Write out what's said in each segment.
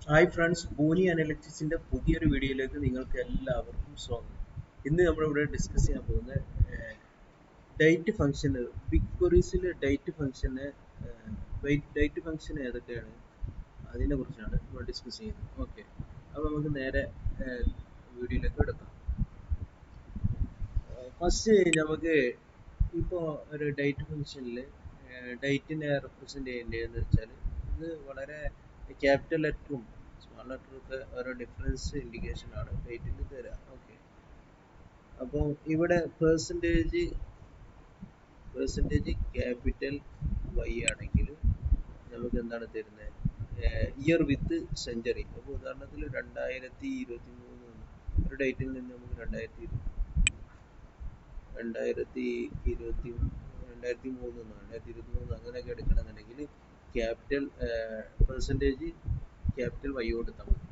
Hi friends, Boni അനലിറ്റിക്സിന്റെ പുതിയൊരു വീഡിയോയിലേക്ക് നിങ്ങൾക്ക് എല്ലാവർക്കും സ്വാഗതം. ഇന്ന് നമ്മളിവിടെ ഡിസ്കസ് ചെയ്യാൻ പോകുന്ന ഡേറ്റ് ഫംഗ്ഷന്, ബിഗ് ക്വറീസിലെ ഡേറ്റ് ഫംഗ്ഷന് ഡേറ്റ് ഫംഗ്ഷൻ ഏതൊക്കെയാണ് അതിനെ കുറിച്ചാണ് നമ്മൾ ഡിസ്കസ് ചെയ്യുന്നത്. ഓക്കെ, അപ്പോൾ നമുക്ക് നേരെ വീഡിയോയിലേക്ക് എടുക്കാം. ഫസ്റ്റ് നമുക്ക് ഇപ്പോൾ ഒരു ഡേറ്റ് ഫംഗ്ഷനിൽ ഡേറ്റിനെ റെപ്രസെന്റ് ചെയ്യേണ്ടതെന്ന് വെച്ചാൽ ഇത് വളരെ ക്യാപിറ്റൽ ലെറ്ററും സ്മോൾ ലെറ്ററും ഒക്കെ ഓരോ ഡിഫറൻസ് ഇൻഡിക്കേഷൻ ആണ് ഡേറ്റിൽ തരാം. ഓക്കെ, അപ്പോൾ ഇവിടെ പെർസെൻറ്റേജ് ക്യാപിറ്റൽ വൈ ആണെങ്കിൽ നമുക്ക് എന്താണ് തരുന്നത്? ഇയർ വിത്ത് സെഞ്ചുറി. അപ്പോൾ ഉദാഹരണത്തിൽ 2023 ഒരു ഡേറ്റിൽ നിന്ന് നമുക്ക് 2023 അങ്ങനെയൊക്കെ എടുക്കണമെന്നുണ്ടെങ്കിൽ ക്യാപിറ്റൽ പെർസെൻറ്റേജ് ക്യാപിറ്റൽ വൈ കൊടുത്താൽ മതി.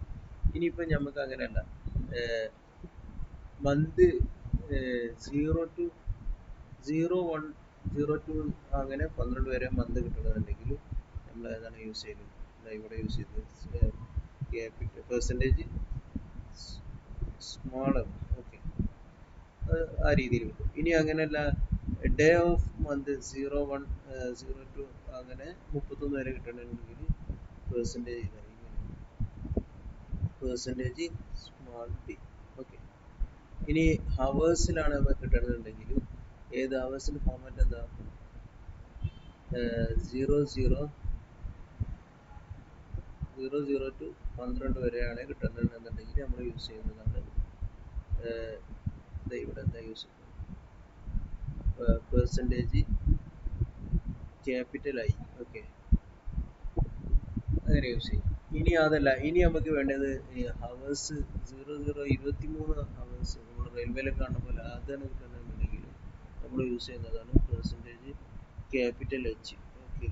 ഇനിയിപ്പോൾ നമുക്ക് അങ്ങനെയല്ല, മന്ത് 0 to അങ്ങനെ 12 വരെ മന്ത് കിട്ടണമെന്നുണ്ടെങ്കിൽ നമ്മൾ ഏതാണ് യൂസ് ചെയ്യുന്നത്? ഇവിടെ യൂസ് ചെയ്തത് ക്യാപിറ്റൽ പെർസെൻറ്റേജ് സ്മോളർ. ഓക്കെ, ആ രീതിയിൽ കിട്ടും. ഇനി അങ്ങനെയല്ല, ഡേ ഓഫ് മന്ത് 01, 02 അങ്ങനെ 31 വരെ കിട്ടണമെങ്കിൽ പെർസെൻറ്റേജ് സ്മോൾ ടി. ഓക്കെ, ഇനി ഹവേഴ്സിലാണ് നമുക്ക് കിട്ടണമെന്നുണ്ടെങ്കിൽ ഏത് ഹവേഴ്സിൻ്റെ ഫോർമാറ്റ് എന്താ? 00 to 12 വരെയാണ് കിട്ടുന്നതെന്നുണ്ടെങ്കിൽ നമ്മൾ യൂസ് ചെയ്യുന്നതാണ് ഇവിടെ എന്താ യൂസ് ചെയ്യുന്നത്? Percentage capital I. ഓക്കെ, അങ്ങനെ യൂസ് ചെയ്യും. ഇനി അതല്ല, ഇനി നമുക്ക് വേണ്ടത് ഹവേഴ്സ് 23 ഹവേഴ്സ് നമ്മൾ റെയിൽവേയിലൊക്കെ കാണുന്ന പോലെ അതാണ് കിട്ടുന്നുണ്ടെങ്കിൽ നമ്മൾ യൂസ് ചെയ്യുന്നതാണ് പെർസെൻറ്റേജ് ക്യാപിറ്റൽ എച്ച്. ഓക്കെ,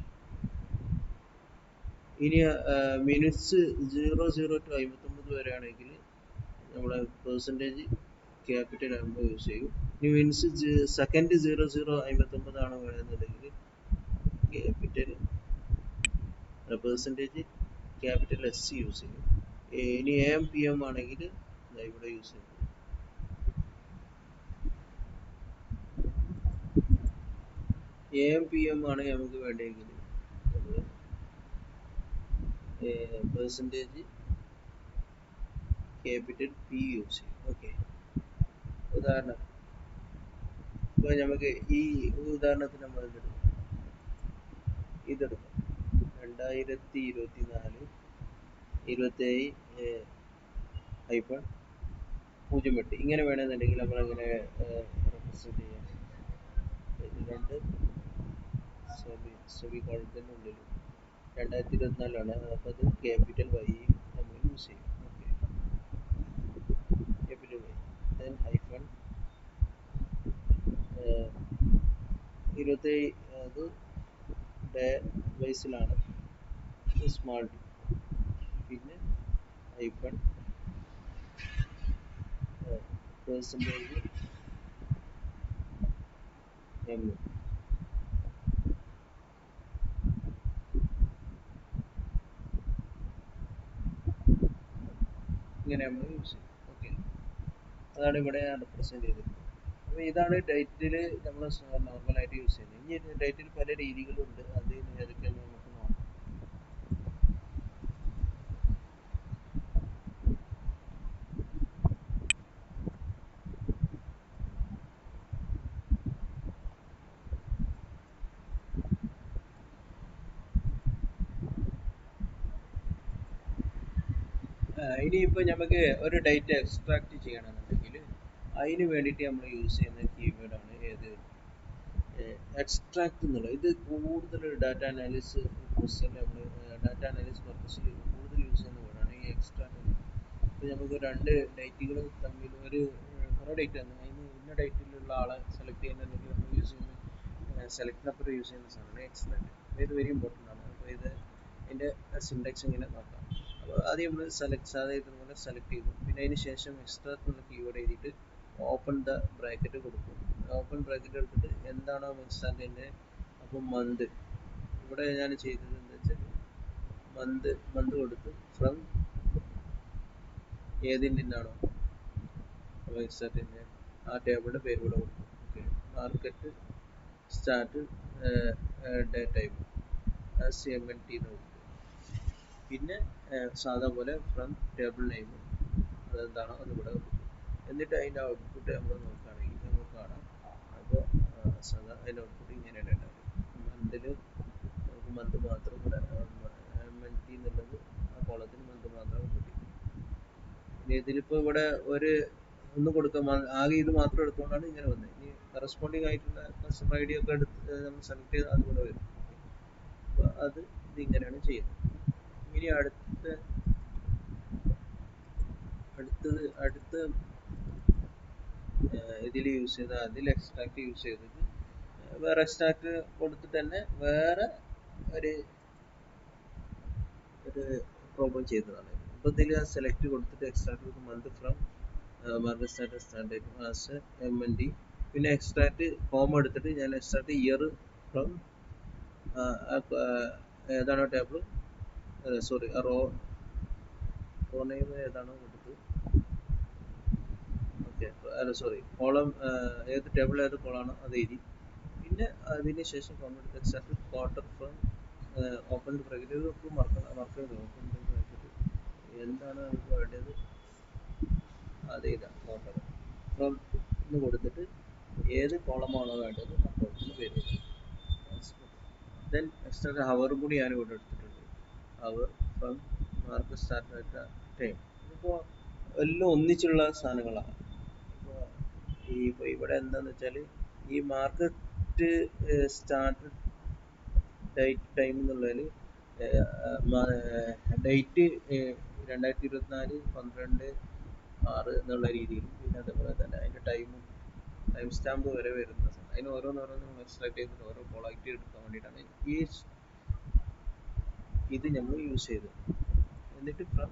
ഇനി മിനിറ്റ്സ് 00 to 59 വരെയാണെങ്കിൽ നമ്മൾ പെർസെൻറ്റേജ് ക്യാപിറ്റൽ ആകുമ്പോൾ യൂസ് ചെയ്യും. ഇനി മിനിറ്റ്സ് സെക്കൻഡ് 00:59 ആണ് വേണമെന്നുണ്ടെങ്കിൽ capital percentage capital S use ചെയ്യും. ഇനി AM PM ആണെങ്കിൽ ഇവിടെ യൂസ് ചെയ്യും. AM PM ആണ് നമുക്ക് വേണ്ടെങ്കിൽ നമ്മൾ പെർസെൻറ്റേജ് ക്യാപിറ്റൽ പി യൂസ് ചെയ്യും. ഓക്കെ, ഉദാഹരണം ഇപ്പോൾ നമുക്ക് ഈ ഉദാഹരണത്തിന് നമ്മൾ ഇതെടുക്കാം 2024 27-08 ഇങ്ങനെ വേണമെന്നുണ്ടെങ്കിൽ നമ്മളങ്ങനെ റെപ്രസെൻറ്റ് ചെയ്യാം. രണ്ട് സെമിക്കോളത്തിൻ്റെ ഉള്ളിൽ 2024 അപ്പോൾ അത് ക്യാപിറ്റൽ വൈ നമ്മൾ യൂസ് ചെയ്യും. Okay, capital Y then hyphen 27 അത് ഡേ വൈസിലാണ് സ്മാൾ ടി, പിന്നെ ഹൈഫൺ പെർസെൻറ്റേജ് എം. ഇങ്ങനെ നമ്മൾ യൂസ് ചെയ്യും. ഓക്കെ, അതാണ് ഇവിടെ ഞാൻ റെപ്രസെൻറ്റ് ചെയ്തിട്ടുള്ളത്. അപ്പോൾ ഇതാണ് ഡേറ്റിൽ നമ്മൾ നോർമലായിട്ട് യൂസ് ചെയ്യുന്നത്. ഇനി ഡേറ്റിൽ പല രീതികളുണ്ട്, അത് ഏതൊക്കെയാണെന്ന് നമുക്ക് നോക്കാം. ഇനിയിപ്പോൾ നമുക്ക് ഒരു ഡേറ്റ് എക്സ്ട്രാക്ട് ചെയ്യണമെന്നുണ്ടെങ്കിൽ അതിന് വേണ്ടിയിട്ട് നമ്മൾ യൂസ് ചെയ്യുന്ന കീവേഡാണ് ഏത്? എക്സ്ട്രാക്ട് എന്നുള്ളത്. ഇത് കൂടുതൽ ഡാറ്റ അനാലിസിസ് പർപ്പസിൽ കൂടുതൽ യൂസ് ചെയ്യുന്ന വേർഡാണ് ഈ എക്സ്ട്രാക്ട്. ഇപ്പോൾ നമുക്ക് രണ്ട് ഡേറ്റുകൾ തമ്മിൽ കുറേ ഡേറ്റ് ആണ്, അതിന് ഇന്ന ഡേറ്റിലുള്ള ആളെ സെലക്ട് ചെയ്യുന്നുണ്ടെങ്കിൽ നമ്മൾ യൂസ് ചെയ്യുന്ന സെലക്ട് നമ്പർ യൂസ് ചെയ്യുന്ന സാധനമാണ് എക്സ്ട്രാക്ട്. ഇത് വെരി ഇമ്പോർട്ടൻ്റ് ആണ്. അപ്പോൾ ഇതിൻ്റെ സിൻടാക്സ് ഇങ്ങനെ നോക്കാം. അപ്പോൾ ആദ്യം നമ്മൾ ഇതുപോലെ സെലക്ട് ചെയ്തു, പിന്നെ അതിന് ശേഷം എക്സ്ട്രാക്ട് എന്നുള്ള കീവേഡ് എഴുതിയിട്ട് ഓപ്പൺ ദ ബ്രാക്കറ്റ് കൊടുക്കും. ഓപ്പൺ ബ്രാക്കറ്റ് എടുത്തിട്ട് എന്താണോ എക്സ്ട്രാക്റ്റിൻ്റെ, അപ്പോൾ ഇവിടെ ഞാൻ ചെയ്തത് എന്താ വെച്ചാൽ മന്ത് കൊടുത്ത് ഫ്രം ഏതിൽ നിന്നാണോ എക്സ്ട്രാക്ട് ആ ടേബിളിൻ്റെ പേര് ഇവിടെ കൊടുക്കും. Okay, market start day time CMNT എന്ന് കൊടുക്കും. പിന്നെ സാധാ പോലെ ഫ്രം ടേബിൾ നെയിം അതെന്താണോ അത് ഇവിടെ കൊടുക്കും. എന്നിട്ട് അതിൻ്റെ ഔട്ട്പുട്ട് നമ്മൾ നോക്കുകയാണെങ്കിൽ നമുക്ക് കാണാം. അപ്പോൾ സാധാ അതിൻ്റെ ഔട്ട്പുട്ട് ഇങ്ങനെയാണ് ഉണ്ടാവുക. മന്തിൽ നമുക്ക് മന്ത് മാത്രം ഇവിടെ MNT എന്നുള്ളത് ആ കോളത്തിന് മന്ത് മാത്രം കിട്ടി. ഇനി ഇതിലിപ്പോൾ ഇവിടെ ഒരു ഒന്ന് കൊടുക്കാം, ആകെ ഇത് മാത്രം എടുത്തുകൊണ്ടാണ് ഇങ്ങനെ വന്നത്. ഇനി കറസ്പോണ്ടിങ് ആയിട്ടുള്ള കസ്റ്റമർ ID ഒക്കെ എടുത്ത് നമ്മൾ സെലക്ട് ചെയ്ത് അതുകൂടെ വരും. അപ്പോൾ അത് ഇതിങ്ങനെയാണ് ചെയ്യുന്നത്. ഇനി അടുത്ത ഇതിൽ യൂസ് ചെയ്ത അതിൽ എക്സ്ട്രാക്ട് യൂസ് ചെയ്തിട്ട് വേറെ എക്സ്ട്രാക്ട് കൊടുത്തിട്ട് തന്നെ വേറെ ഒരു പ്രോബ്ലം ചെയ്തതാണ്. ഇപ്പോൾ ഇതിൽ സെലക്ട് കൊടുത്തിട്ട് extract month from market start standard as MND. പിന്നെ എക്സ്ട്രാക്ട് കോമ എടുത്തിട്ട് ഞാൻ എക്സ്ട്രാക്ട് ഇയർ ഫ്രം ഏതാണോ ടേബിൾ സോറി റോ നെയിം ഏതാണോ കൊടുത്ത് ഓക്കെ അല്ല സോറി കോളം ഏത് ടേബിൾ ഏത് കോളാണോ അത് എഴുതി. പിന്നെ അതിന് ശേഷം കോമ എടുത്ത് extract quarter from open bracket ഇതൊക്കെ മറക്കരുത്. ഓപ്പൺ ബ്രാക്കറ്റ് എന്താണ് നമുക്ക് വേണ്ടത് അത് എഴുതാം. ക്വാർട്ടർ ഫ്രം എന്ന് കൊടുത്തിട്ട് ഏത് കോളമാണോ വേണ്ടത് ആ കോളത്തിന് പേര് ദെൻ എക്സ്ട്രാ ഹവറും കൂടി ഞാൻ ഇവിടെ എടുത്തിട്ടുണ്ട്. Hour from market start at time. ഇപ്പോൾ എല്ലാം ഒന്നിച്ചുള്ള സാധനങ്ങളാണ്. ഇപ്പോൾ ഇവിടെ എന്താണെന്ന് വെച്ചാൽ ഈ മാർക്കറ്റ് സ്റ്റാർട്ട് ഡേറ്റ് ടൈം എന്നുള്ളതിൽ ഡേറ്റ് 2024/12/6 എന്നുള്ള രീതിയിൽ, പിന്നെ അതേപോലെ തന്നെ അതിൻ്റെ ടൈം സ്റ്റാമ്പ് വരെ വരുന്ന അതിന് ഓരോന്നോരോന്നും എക്സ്ട്രാക്ട് ചെയ്തിട്ട് ഓരോ കോളായിട്ട് എടുക്കാൻ വേണ്ടിയിട്ടാണ് ഇത് നമ്മൾ യൂസ് ചെയ്തത്. എന്നിട്ട് ഫ്രം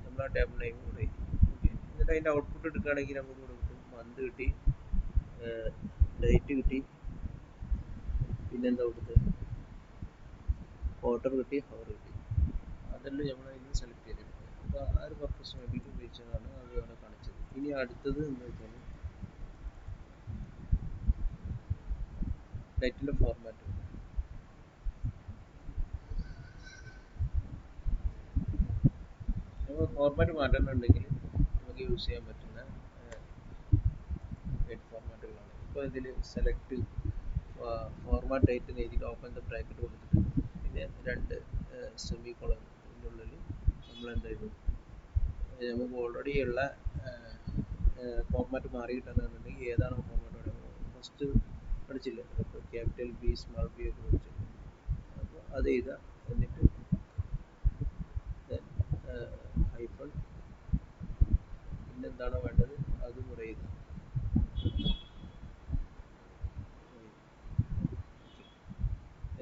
നമ്മൾ ആ ടേബിൾ നെയിം കൂടെ എഴുതി. ഓക്കെ, എന്നിട്ട് അതിൻ്റെ ഔട്ട്പുട്ട് എടുക്കുകയാണെങ്കിൽ നമുക്ക് ഇവിടെ കിട്ടും മന്ത് കിട്ടി, ഡേറ്റ് കിട്ടി, പിന്നെന്താ കൊടുത്തത് ക്വാർട്ടർ കിട്ടി, ഹവർ കിട്ടി. അതെല്ലാം നമ്മൾ അതിന് സെലക്ട് ചെയ്തിട്ടുണ്ട്. അപ്പോൾ ആ ഒരു പർപ്പസ് വേണ്ടിയിട്ട് ഉപയോഗിച്ചതാണ് അത് അവിടെ കാണിച്ചത്. ഇനി അടുത്തത് എന്ന് വെച്ചാൽ ഡേറ്റിൻ്റെ ഫോർമാറ്റ്. നമ്മൾ ഫോർമാറ്റ് മാറ്റണമെന്നുണ്ടെങ്കിൽ നമുക്ക് യൂസ് ചെയ്യാൻ പറ്റുന്ന ഡേറ്റ് ഫോർമാറ്റുകളാണ്. ഇപ്പോൾ ഇതിൽ സെലക്ട് ഫോർമാറ്റ് ഡേറ്റ് എഴുതിയിട്ട് ഓപ്പൺ ദ ബ്രാക്കറ്റ് കൊടുത്തിട്ട് പിന്നെ 2 സെമി കോളൻ ഇതിൻ്റെ ഉള്ളിൽ നമ്മൾ എന്ത് ചെയ്തു, നമുക്ക് ഓൾറെഡി ഉള്ള ഫോർമാറ്റ് മാറിയിട്ടാണെന്നുണ്ടെങ്കിൽ ഏതാണോ ഫോർമാറ്റ് ഫസ്റ്റ് പഠിച്ചില്ലേ, ഇപ്പോൾ ക്യാപിറ്റൽ ബി സ്മാൾ ബി ഒക്കെ പഠിച്ചില്ലേ. അപ്പോൾ അത് എഴുതുക. എന്നിട്ട് ഹൈഫൺ പിന്നെന്താണോ വേണ്ടത് അതും കൂടെ എഴുതുക.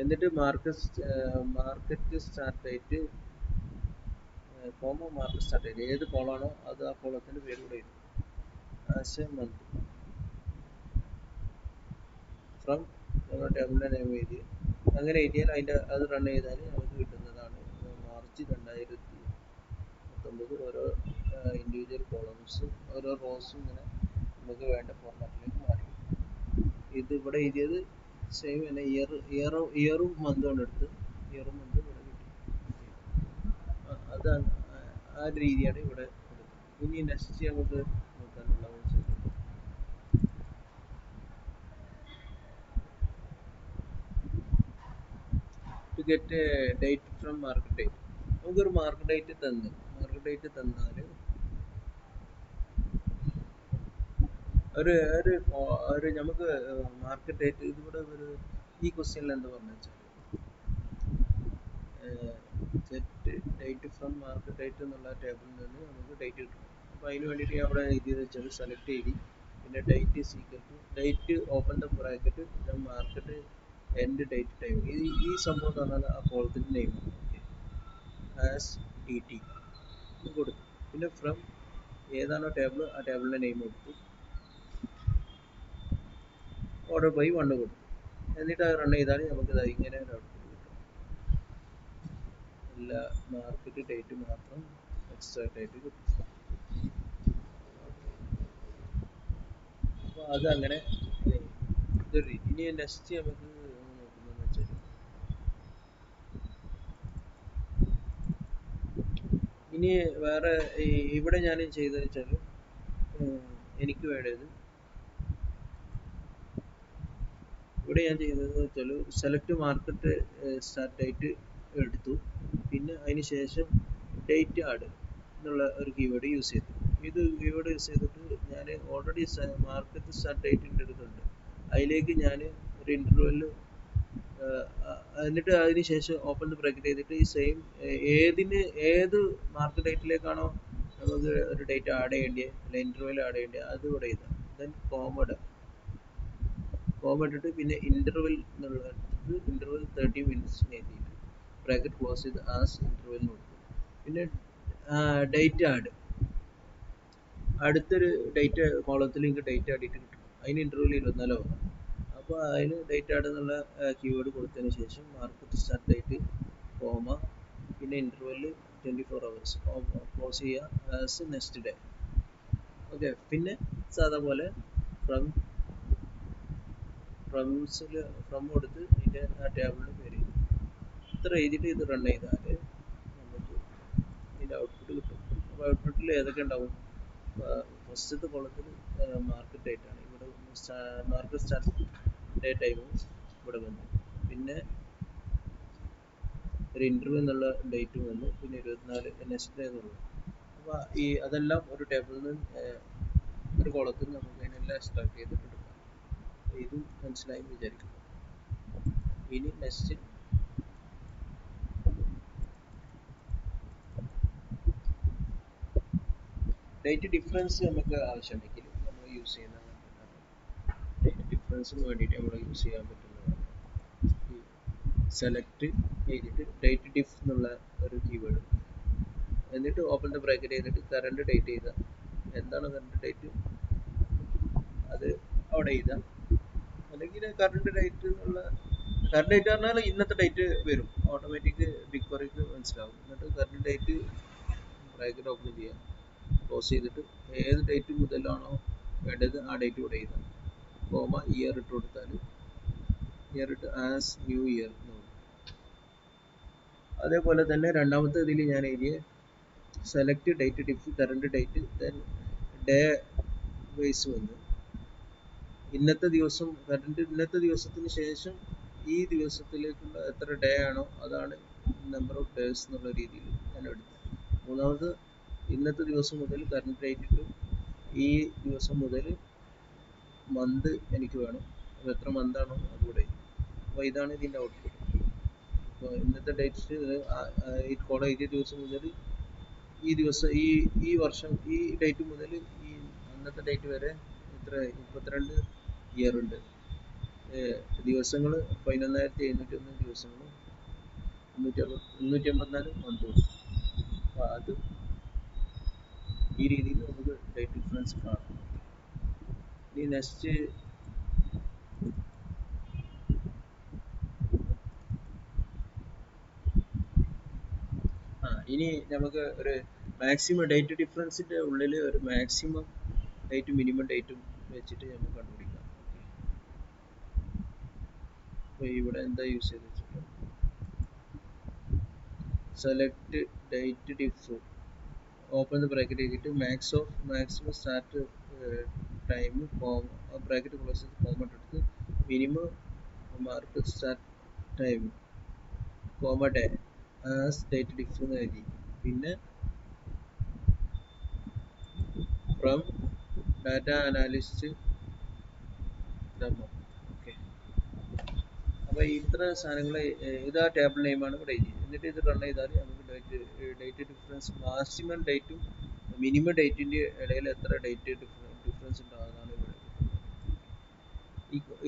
എന്നിട്ട് market start date market start date ഏത് കോളാണോ അത് ആ കോളത്തിൻ്റെ പേര് കൂടെ എഴുതും. ആസ് എ മന്ത് ഫ്രം നമ്മുടെ ടേബിളിൻ്റെ നെയിം എഴുതി. അങ്ങനെ എഴുതിയാൽ അത് റൺ ചെയ്താൽ നമുക്ക് കിട്ടുന്നതാണ് മാർച്ച് 2019 ഓരോ ഇൻഡിവിജ്വൽ കോളംസും ഓരോ റോസും ഇങ്ങനെ നമുക്ക് വേണ്ട ഫോർമാറ്റിലേക്ക് മാറി. ഇത് ഇവിടെ എഴുതിയത് സെയിം തന്നെ, ഇയറും മന്തുമാണ് എടുത്ത് ഇയറും മന്തും ഇവിടെ കിട്ടി. അതാണ് ആ ഒരു രീതിയാണ് ഇവിടെ കൊടുക്കുന്നത്. ഇനി നെക്സ്റ്റ് നമുക്ക് നോക്കാനുള്ള to get date from market date. നമുക്കൊരു മാർക്കറ്റ് ഡേറ്റ് തന്നാൽ ഒരു നമുക്ക് മാർക്കറ്റ് ഡേറ്റ് ഇതിവിടെ ഈ ക്വസ്റ്റ്യനിൽ എന്താ പറഞ്ഞു വെച്ചാൽ get date from market date എന്നുള്ള ടേബിളിൽ നിന്ന് നമുക്ക് ഡേറ്റ് കിട്ടും. അപ്പോൾ അതിന് വേണ്ടിയിട്ട് ഞാൻ അവിടെ എഴുതിയെന്ന് വെച്ചാൽ സെലക്ട് ചെയ്തി, പിന്നെ date is equal to date open the bracket market end date time. ഈ സംഭവം എന്ന് പറഞ്ഞാൽ ആ കോളത്തിൻ്റെ നെയിമാണ്. ഓക്കെ, ആസ് DT കൊടുത്തു. പിന്നെ ഫ്രം ഏതാണോ ടേബിൾ ആ ടേബിളിൻ്റെ നെയിം കൊടുത്തു, ഓർഡർ ബൈ 1 കൊടുത്തു. എന്നിട്ട് അത് റൺ ചെയ്താൽ നമുക്ക് ഇങ്ങനെ ഒരു ഔട്ട്പുട്ട് കിട്ടും. എല്ലാ മാർക്കറ്റ് ഡേറ്റ് മാത്രം എക്സ്ട്രാക്ട് ആയിട്ട് കിട്ടും. അതങ്ങനെ ഇതൊരു ഇനി നെക്സ്റ്റ് നമുക്ക് നോക്കുന്നതെന്ന് വെച്ചാൽ ഇനി വേറെ ഇവിടെ ഞാൻ ചെയ്തത് വെച്ചാൽ എനിക്ക് വേണ്ടത് ഇവിടെ ഞാൻ ചെയ്യുന്നത് വെച്ചാൽ സെലക്ട് മാർക്കറ്റ് സ്റ്റാർട്ട് ഡേറ്റ് എടുത്തു. പിന്നെ അതിന് ശേഷം ഡേറ്റ് ആഡ് എന്നുള്ള ഒരു കീവേഡ് യൂസ് ചെയ്തു. ഇത് കീവേഡ് യൂസ് ചെയ്തിട്ട് ഞാൻ ഓൾറെഡി മാർക്കറ്റ് സ്റ്റാർട്ട് ഡേറ്റിൻ്റെ അടുത്തുണ്ട്. അതിലേക്ക് ഞാൻ ഒരു ഇൻ്റർവെല് എന്നിട്ട് അതിന് ശേഷം ഓപ്പൺ ബ്രാക്കറ്റ് ചെയ്തിട്ട് ഈ സെയിം ഏത് മാർക്കറ്റ് ഡേറ്റിലേക്കാണോ നമുക്ക് ഒരു ഡേറ്റ് ആഡ് ചെയ്യേണ്ടത്, അല്ല ഇൻ്റർവെൽ ആഡ് ചെയ്യേണ്ടത്, അത് ഇവിടെ ചെയ്താൽ ദെൻ കോമ ഇട്ടിട്ട് പിന്നെ ഇൻ്റർവെൽ എന്നുള്ള ഇൻ്റർവെൽ 30 മിനിറ്റ്സിന് എഴുതിയിട്ട് ബ്രാക്കറ്റ് ക്ലോസ് ചെയ്ത് ആസ് ഇൻ്റർവെൽ കൊടുക്കും. പിന്നെ ഡേറ്റ് ആഡ് അടുത്തൊരു ഡേറ്റ് കോളത്തിൽ എനിക്ക് ഡേറ്റ് ആഡിയിട്ട് കിട്ടും. അതിന് ഇൻ്റർവെൽ 24 hour. അപ്പോൾ അതിന് ഡേറ്റ് ആഡ് എന്നുള്ള കീവേഡ് കൊടുത്തതിന് ശേഷം മാർക്കറ്റ് സ്റ്റാർട്ട് ഡേറ്റ് കോമ പിന്നെ ഇൻ്റർവെല് 24 hours ക്ലോസ് ചെയ്യുക ആസ് നെക്സ്റ്റ് ഡേ. ഓക്കെ. പിന്നെ സാധാ പോലെ ഫ്രം ഫ്രം കൊടുത്ത് ഇതിൻ്റെ ആ ടേബിളിൻ്റെ പേര് ഇത്ര എഴുതിയിട്ട് ഇത് റൺ ചെയ്താൽ നമുക്ക് ഇതിൻ്റെ ഔട്ട്പുട്ട് കിട്ടും. അപ്പോൾ ഔട്ട്പുട്ടിൽ ഏതൊക്കെ ഉണ്ടാവും? ഫസ്റ്റത്തെ കോളത്തിൽ മാർക്കറ്റ് ഡേറ്റ് ആണ്, ഇവിടെ മാർക്കറ്റ് സ്റ്റാർട്ട് ഡേ ടൈമും ഇവിടെ വന്നു. പിന്നെ ഒരു ഇൻ്റർവ്യൂ എന്നുള്ള ഡേറ്റും വന്നു. പിന്നെ 24 നെക്സ്റ്റ് ഡേ എന്നുള്ളത്. അപ്പോൾ അതെല്ലാം ഒരു ടേബിളിൽ നിന്ന് ഒരു കോളത്തിൽ നമുക്ക് അതിനെല്ലാം എക്സ്ട്രാക്ട് ചെയ്തിട്ട് എടുക്കാം. ഇതും മനസ്സിലായി വിചാരിക്കും. ഇനി നെക്സ്റ്റ് ഡേറ്റ് ഡിഫറൻസ് നമുക്ക് ആവശ്യമുണ്ടെങ്കിൽ നമ്മൾ യൂസ് ചെയ്യുന്ന ഡേറ്റ് ഡിഫറൻസിന് വേണ്ടിയിട്ട് നമ്മൾ യൂസ് ചെയ്യാൻ പറ്റുന്നതാണ് സെലക്ട് ചെയ്തിട്ട് ഡേറ്റ് ഡിഫ് എന്നുള്ള ഒരു കീവേഡ്, എന്നിട്ട് ഓപ്പൺ ദ ബ്രാക്കറ്റ് ചെയ്തിട്ട് കറണ്ട് ഡേറ്റ് ചെയ്താൽ എന്താണ് കറണ്ട് ഡേറ്റ് അത് അവിടെ എഴുതാം. അല്ലെങ്കിൽ കറണ്ട് ഡേറ്റ് എന്നുള്ള കറണ്ട് ഡേറ്റ് പറഞ്ഞാൽ ഇന്നത്തെ ഡേറ്റ് വരും, ഓട്ടോമാറ്റിക് BigQueryക്ക് മനസ്സിലാവും. എന്നിട്ട് കറണ്ട് ഡേറ്റ് ബ്രാക്കറ്റ് ഓപ്പൺ ചെയ്യാം, ക്ലോസ് ചെയ്തിട്ട് ഏത് ഡേറ്റ് മുതലാണോ വേണ്ടത് ആ ഡേറ്റ് ഇവിടെ എഴുതാം. കോമ ഇയർ ഇട്ട് കൊടുത്താൽ ഇയർ ഇട്ട് ആസ് ന്യൂ ഇയർ എന്ന് പറയും. അതേപോലെ തന്നെ രണ്ടാമത്തെ ഇതിൽ ഞാൻ എഴുതിയ select date diff current date then day wise വന്ന് ഇന്നത്തെ ദിവസം കറണ്ട് ഇന്നത്തെ ദിവസത്തിന് ശേഷം ഈ ദിവസത്തിലേക്കുള്ള എത്ര ഡേ ആണോ അതാണ് നമ്പർ ഓഫ് ഡേയ്സ് എന്നുള്ള രീതിയിൽ ഞാൻ എടുത്തത്. മൂന്നാമത് ഇന്നത്തെ ദിവസം മുതൽ കറണ്ട് ഡേറ്റ് ഇട്ടു, ഈ ദിവസം മുതൽ മന്ത് എനിക്ക് വേണം, അപ്പോൾ എത്ര മന്താണോ അതുകൂടെ. അപ്പോൾ ഇതാണ് ഇതിൻ്റെ ഔട്ട്പുട്ട്. അപ്പോൾ ഇന്നത്തെ ഡേറ്റ് ഈ കോഡ് എഴുതിയ ദിവസം മുതൽ ഈ ദിവസം ഈ വർഷം ഈ ഡേറ്റ് മുതൽ ഈ അന്നത്തെ ഡേറ്റ് വരെ എത്ര 32 ഇയർ ഉണ്ട്, ദിവസങ്ങൾ 11,701 ദിവസങ്ങളും 354 മന്തും. അപ്പോൾ അത് ഈ രീതിയിൽ നമുക്ക് ഡേറ്റ് ഡിഫറൻസ് കാണാം. ഇനി നെക്സ്റ്റ് ഇനി നമുക്ക് ഒരു മാക്സിമം ഡേറ്റ് ഡിഫറൻസിൻ്റെ ഉള്ളിൽ ഒരു മാക്സിമം ഡേറ്റ് മിനിമം ഡേറ്റും വെച്ചിട്ട് നമുക്ക് കണ്ടുപിടിക്കാം. അപ്പോൾ ഇവിടെ എന്താ യൂസ് ചെയ്ത് വെച്ചിട്ട് select date diff open the bracket ചെയ്തിട്ട് maximum start time bracket close ചെയ്ത് കോമ എടുത്ത് minimum market start time comma day as date diff എന്ന് എഴുതി. പിന്നെ from data analyst demo. Okay. അപ്പോൾ ഇത്ര സാധനങ്ങൾ ഇതാ ടേബിൾ നെയിമാണ് ഇവിടെ എഴുതി. എന്നിട്ട് ഇത് റൺ ചെയ്താൽ നമുക്ക് ഡേറ്റ് ഡിഫറൻസ് മാക്സിമം ഡേറ്റും മിനിമം ഡേറ്റിൻ്റെ ഇടയിൽ എത്ര ഡേറ്റ് ഡിഫറൻസ് ഉണ്ടോ അതാണ് ഇവിടെ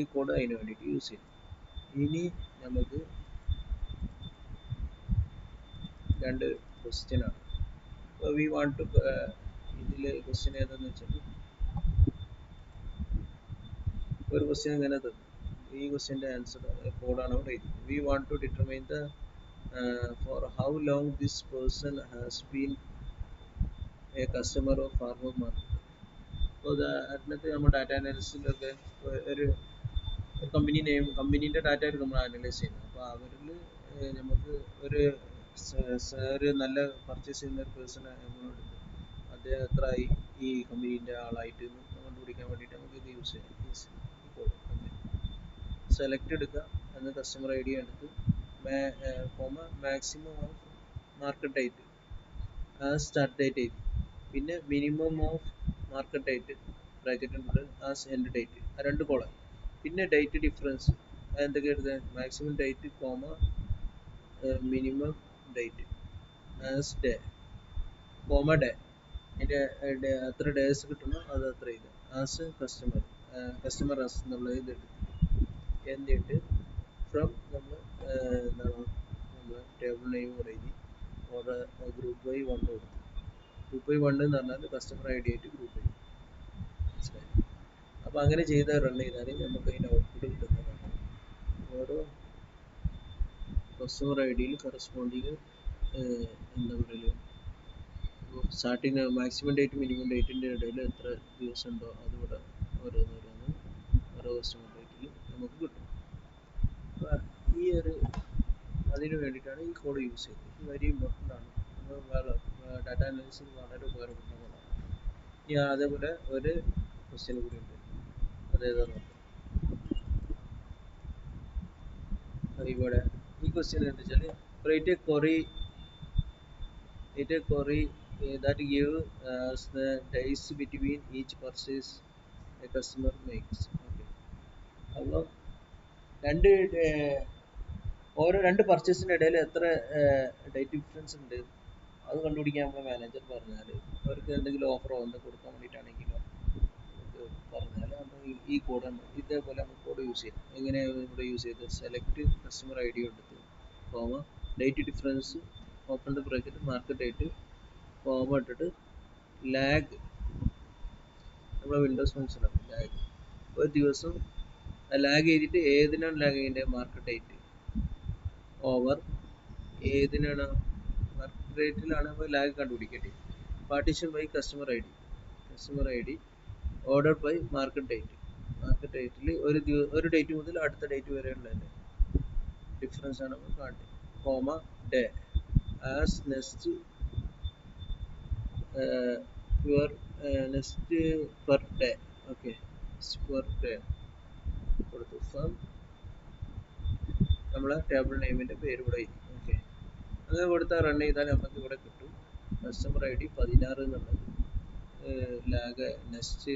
ഈ കോഡ് അതിന് വേണ്ടിയിട്ട് യൂസ് ചെയ്യും. ഇനി നമുക്ക് രണ്ട് ക്വസ്റ്റ്യൻ ആണ്. അപ്പോൾ വി വാണ്ട് ടു ഇതിൽ ക്വസ്റ്റ്യൻ ഏതാന്ന് വെച്ചാൽ ഒരു ക്വസ്റ്റ്യൻ ഇങ്ങനെ തന്നു, ഈ ക്വസ്റ്റ്യൻ്റെ ആൻസർ കോഡാണ് ഇവിടെ എഴുതി. We want to determine the for how long this person has been a customer of farmer market. അപ്പോൾ ഉദാഹരണത്തിന് നമ്മൾ ഡാറ്റ അനാലിസിസിലൊക്കെ ഒരു കമ്പനി നെയിം കമ്പനീൻ്റെ ഡാറ്റ ആയിരിക്കും നമ്മൾ അനലൈസ് ചെയ്യുന്നത്. അപ്പോൾ അവരിൽ നമുക്ക് ഒരു ഒരു നല്ല പർച്ചേസ് ചെയ്യുന്ന ഒരു പേഴ്സണെ നമ്മളെടുത്ത് അദ്ദേഹം എത്രയായി ഈ കമ്പനീൻ്റെ ആളായിട്ട് കണ്ടുപിടിക്കാൻ വേണ്ടിയിട്ട് നമുക്ക് ഇത് യൂസ് ചെയ്യാം. ഈ കോഡ് സെലക്ട് എടുക്കുക, എന്ന് കസ്റ്റമർ ഐ ഡി എടുത്ത് maximum of market date start date എഴുതി, പിന്നെ മിനിമം ഓഫ് മാർക്കറ്റ് ഡേറ്റ് ബ്രാക്കറ്റിനുള്ളിൽ എൻഡ് ഡേറ്റ്, ആ രണ്ട് കോളം. പിന്നെ ഡേറ്റ് ഡിഫറൻസ് എന്തൊക്കെ എഴുതുക, maximum date minimum date day day, അതിൻ്റെ എത്ര ഡേയ്സ് കിട്ടുന്നു അത് അത്ര എഴുതുക. കസ്റ്റമർ എന്നുള്ള ഇത് എന്നിട്ട് ഫ്രം നമ്മൾ എന്താണ് നമ്മൾ ടേബിൾ നെയിം കൂടെ എഴുതി ഓർഡർ ഗ്രൂപ്പ് ബൈ 1 കൊടുത്തു. ഗ്രൂപ്പ് ബൈ 1 എന്ന് പറഞ്ഞാൽ കസ്റ്റമർ ഐ ഡി ആയിട്ട് ഗ്രൂപ്പ് ചെയ്യും. മനസ്സിലായി? അപ്പോൾ അങ്ങനെ ചെയ്ത് റൺ ചെയ്താൽ നമുക്ക് അതിൻ്റെ ഔട്ട്പുട്ട് കിട്ടുന്നതാണ്. ഓരോ കസ്റ്റമർ ഐ ഡിയിൽ കറസ്പോണ്ടിങ് എന്താ പറയുക, സ്റ്റാർട്ടിങ് മാക്സിമം ഡേറ്റ് മിനിമം ഡേറ്റിൻ്റെ ഇടയിൽ എത്ര ദിവസം ഉണ്ടോ അതുകൂടെ ഓരോന്ന് ഓരോ കസ്റ്റമർ ഡേറ്റിൽ നമുക്ക് കിട്ടും. അപ്പോൾ ഈ ഒരു അതിന് വേണ്ടിയിട്ടാണ് ഈ കോഡ് യൂസ് ചെയ്യുന്നത്. ഇത് വെരി ഇമ്പോർട്ടൻ്റ് ആണ്. ഡാറ്റ അനാലിസിസ് വളരെ ഉപകാരപ്പെടുന്നതാണ്. ഇനി അതേപോലെ ഒരു ക്വസ്റ്റ്യൻ കൂടി ഉണ്ട്, അതേതാണ് നോക്കാം. ഇവിടെ ഈ ക്വസ്റ്റ്യൻ എന്താ വെച്ചാൽ create A query that give us the days between each purchase a customer makes. Okay. അപ്പോൾ രണ്ട് പർച്ചേസിൻ്റെ ഇടയിൽ എത്ര ഡേറ്റ് ഡിഫറൻസ് ഉണ്ട് അത് കണ്ടുപിടിക്കാൻ നമ്മുടെ മാനേജർ പറഞ്ഞാൽ, അവർക്ക് എന്തെങ്കിലും ഓഫറോ എന്തെങ്കിലും കൊടുക്കാൻ വേണ്ടിയിട്ടാണെങ്കിലോ നമുക്ക് പറഞ്ഞാൽ നമ്മൾ ഈ കോഡ് ഇതേപോലെ നമുക്ക് കോഡ് യൂസ് ചെയ്യാം. എങ്ങനെയാണ് ഇവിടെ യൂസ് ചെയ്തത്, സെലക്ട് കസ്റ്റമർ ഐ ഡി എടുത്ത് date difference open the bracket market date ഇട്ടിട്ട് ലാഗ്, നമ്മുടെ വിൻഡോസ് ഫംഗ്ഷനാണ് ലാഗ്. ഒരു ദിവസം ലാഗ് ചെയ്തിട്ട് ഏതിനാണ് ലാഗ് ചെയ്യേണ്ടത്, മാർക്കറ്റ് ഡേറ്റ് ഓവർ ഏതിനാണ് മാർക്കറ്റ് ഡേറ്റിലാണ് നമ്മൾ ലാഗ് കണ്ടുപിടിക്കേണ്ടത്. Partition by customer I D order by market ഡേറ്റിൽ ഒരു ഡേറ്റ് മുതൽ അടുത്ത ഡേറ്റ് വരെയുള്ളതിൻ്റെ ഡിഫറൻസ് ആണ് നമ്മൾ കാണുന്നത്. Day as next your next per day. Okay, per day കൊടുത്തു. ഫ്രം നമ്മളെ ടേബിൾ നെയിമിൻ്റെ പേര് ഇവിടെ എഴുതി. ഓക്കെ, അങ്ങനെ കൊടുത്താൽ റൺ ചെയ്താൽ നമുക്ക് ഇവിടെ കിട്ടും കസ്റ്റമർ ഐ ഡി 16 എന്നുള്ളത്. ലാഗ് നെക്സ്റ്റ്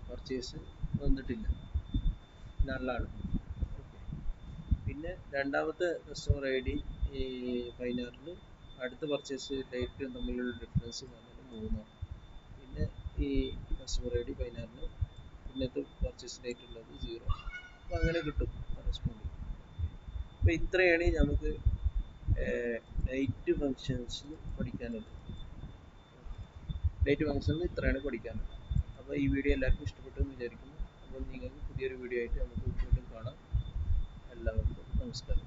പർച്ചേസ് വന്നിട്ടില്ല, നള്ളാണ്. ഓക്കെ, പിന്നെ രണ്ടാമത്തെ കസ്റ്റമർ ഐ ഡി 16 അടുത്ത പർച്ചേസ് ഡേറ്റ് തമ്മിലുള്ള ഡിഫറൻസ് എന്ന് പറഞ്ഞാൽ 3. പിന്നെ ഈ കസ്റ്റമർ ഐ ഡി 16 ഇന്നത്തെ പർച്ചേസ് ഡേറ്റ് ഉള്ളത് 0. അപ്പോൾ അങ്ങനെ കിട്ടും കറസ്പോണ്ടിങ്. അപ്പോൾ ഇത്രയാണ് നമുക്ക് ഡേറ്റ് ഫങ്ഷൻസ് പഠിക്കാനുള്ളത്. ഡേറ്റ് ഫങ്ഷനിൽ ഇത്രയാണ് പഠിക്കാനുള്ളത്. അപ്പോൾ ഈ വീഡിയോ എല്ലാവർക്കും ഇഷ്ടപ്പെട്ടു എന്ന് വിചാരിക്കുന്നു. അപ്പോൾ നിങ്ങൾക്ക് പുതിയൊരു വീഡിയോ ആയിട്ട് നമുക്ക് വീണ്ടും കാണാം. എല്ലാവർക്കും നമസ്കാരം.